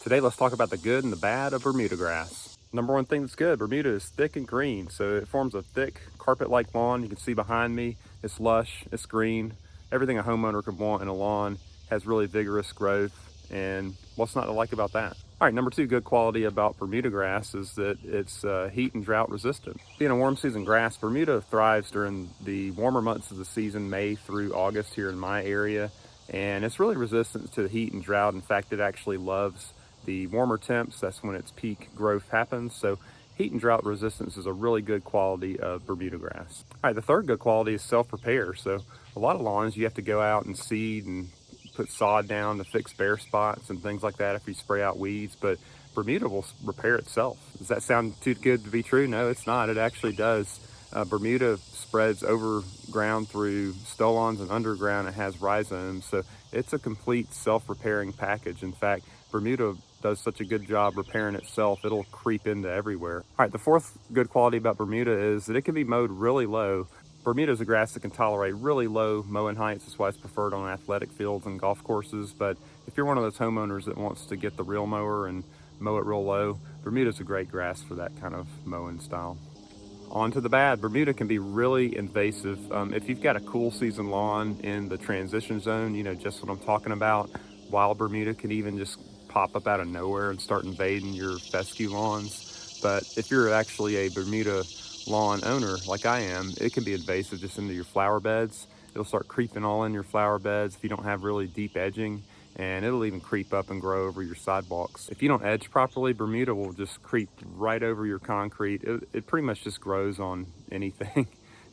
Today, let's talk about the good and the bad of Bermuda grass. Number one thing that's good, Bermuda is thick and green, so it forms a thick carpet-like lawn. You can see behind me, it's lush, it's green. Everything a homeowner could want in a lawn, has really vigorous growth, and what's not to like about that? All right, number two good quality about Bermuda grass is that it's heat and drought resistant. Being a warm season grass, Bermuda thrives during the warmer months of the season, May through August here in my area, and it's really resistant to heat and drought. In fact, it actually loves the warmer temps. That's when its peak growth happens. So heat and drought resistance is a really good quality of Bermuda grass. All right, the third good quality is self-repair. So a lot of lawns you have to go out and seed and put sod down to fix bare spots and things like that after you spray out weeds, but Bermuda will repair itself. Does that sound too good to be true? No, it's not. It actually does. Bermuda spreads over ground through stolons and underground. It has rhizomes, so it's a complete self-repairing package. In fact, Bermuda does such a good job repairing itself, it'll creep into everywhere. All right, the fourth good quality about Bermuda is that it can be mowed really low. Bermuda is a grass that can tolerate really low mowing heights. That's why it's preferred on athletic fields and golf courses. But if you're one of those homeowners that wants to get the real mower and mow it real low, Bermuda's a great grass for that kind of mowing style. On to the bad. Bermuda can be really invasive. If you've got a cool season lawn in the transition zone, you know just what I'm talking about. Wild Bermuda can even just pop up out of nowhere and start invading your fescue lawns. But if you're actually a Bermuda lawn owner like I am, it can be invasive just into your flower beds. It'll start creeping all in your flower beds if you don't have really deep edging, and it'll even creep up and grow over your sidewalks. If you don't edge properly, Bermuda will just creep right over your concrete. It pretty much just grows on anything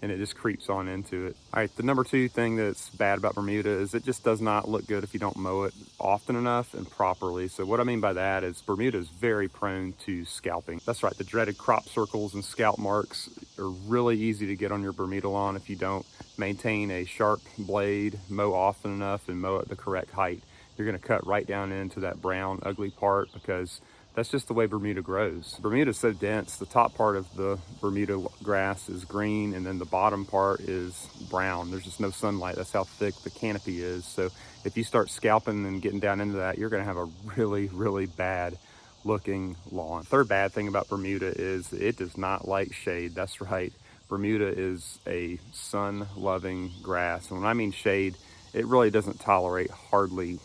and it just creeps on into it. All right, the number two thing that's bad about Bermuda is it just does not look good if you don't mow it often enough and properly. So what I mean by that is Bermuda is very prone to scalping. That's right, the dreaded crop circles and scalp marks are really easy to get on your Bermuda lawn if you don't maintain a sharp blade, mow often enough, and mow at the correct height. You're gonna cut right down into that brown, ugly part because that's just the way Bermuda grows. Bermuda is so dense, the top part of the Bermuda grass is green and then the bottom part is brown. There's just no sunlight. That's how thick the canopy is. So if you start scalping and getting down into that, you're gonna have a really, really bad looking lawn. Third bad thing about Bermuda is it does not like shade. That's right. Bermuda is a sun-loving grass. And when I mean shade, it really doesn't tolerate hardly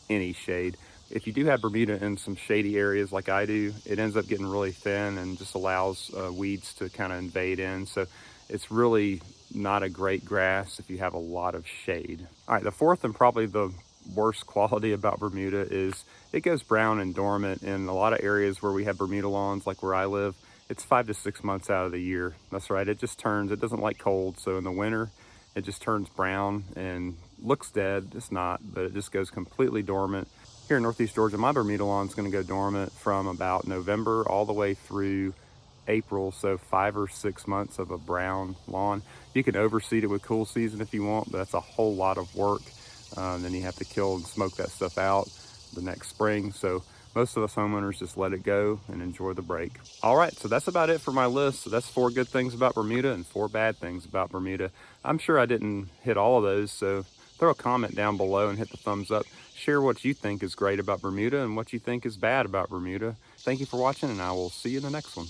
any shade. If you do have Bermuda in some shady areas like I do, it ends up getting really thin and just allows weeds to kind of invade in. So it's really not a great grass if you have a lot of shade. All right, the fourth and probably the worst quality about Bermuda is it goes brown and dormant in a lot of areas where we have Bermuda lawns, like where I live. It's 5 to 6 months out of the year. That's right, it just turns, it doesn't like cold. So in the winter, it just turns brown and looks dead. It's not, but it just goes completely dormant. Here in Northeast Georgia, my Bermuda lawn is going to go dormant from about November all the way through April, so 5 or 6 months of a brown lawn. You can overseed it with cool season if you want, but that's a whole lot of work. Then you have to kill and smoke that stuff out the next spring. So most of us homeowners just let it go and enjoy the break. All right, so that's about it for my list. So that's 4 good things about Bermuda and 4 bad things about Bermuda. I'm sure I didn't hit all of those, so throw a comment down below and hit the thumbs up. Share what you think is great about Bermuda and what you think is bad about Bermuda. Thank you for watching, and I will see you in the next one.